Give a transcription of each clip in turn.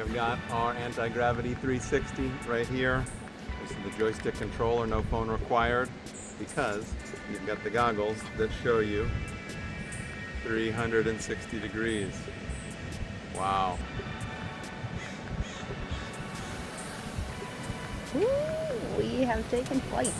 have got our Antigravity 360 right here. This is the joystick controller, no phone required, because you've got the goggles that show you 360 degrees. Wow. Ooh, we have taken flight.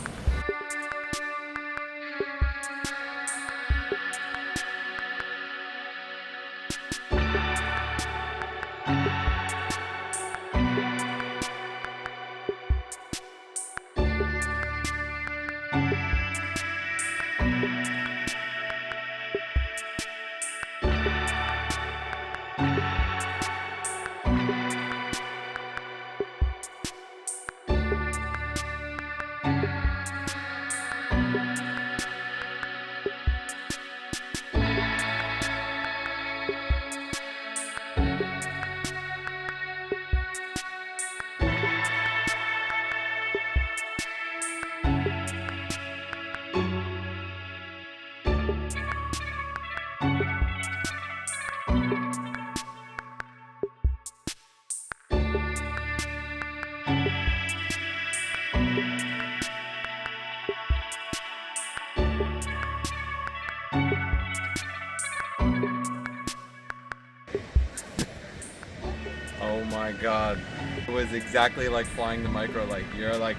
Oh my God. It was exactly like flying the microlight. You're like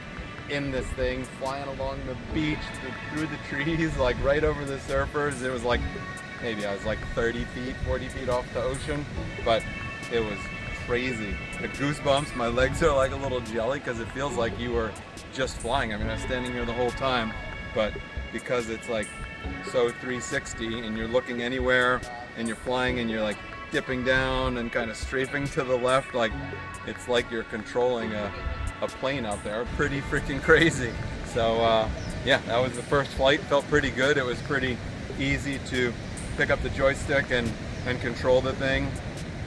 in this thing, flying along the beach, through the trees, like right over the surfers. It was like, maybe I was like 30 feet, 40 feet off the ocean, but it was crazy. The goosebumps, my legs are like a little jelly because it feels like you were just flying. I mean, I was standing here the whole time, but because it's like so 360 and you're looking anywhere and you're flying and you're like dipping down and kind of strafing to the left, like it's like you're controlling a plane out there. Pretty freaking crazy. So yeah, that was the first flight. Felt pretty good. It was pretty easy to pick up the joystick and control the thing.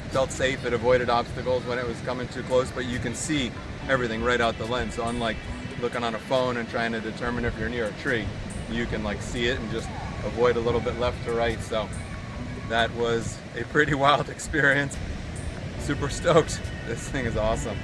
Felt safe. It avoided obstacles when it was coming too close, but you can see everything right out the lens. So unlike looking on a phone and trying to determine if you're near a tree, you can like see it and just avoid a little bit left to right. So that was a pretty wild experience. Super stoked. This thing is awesome.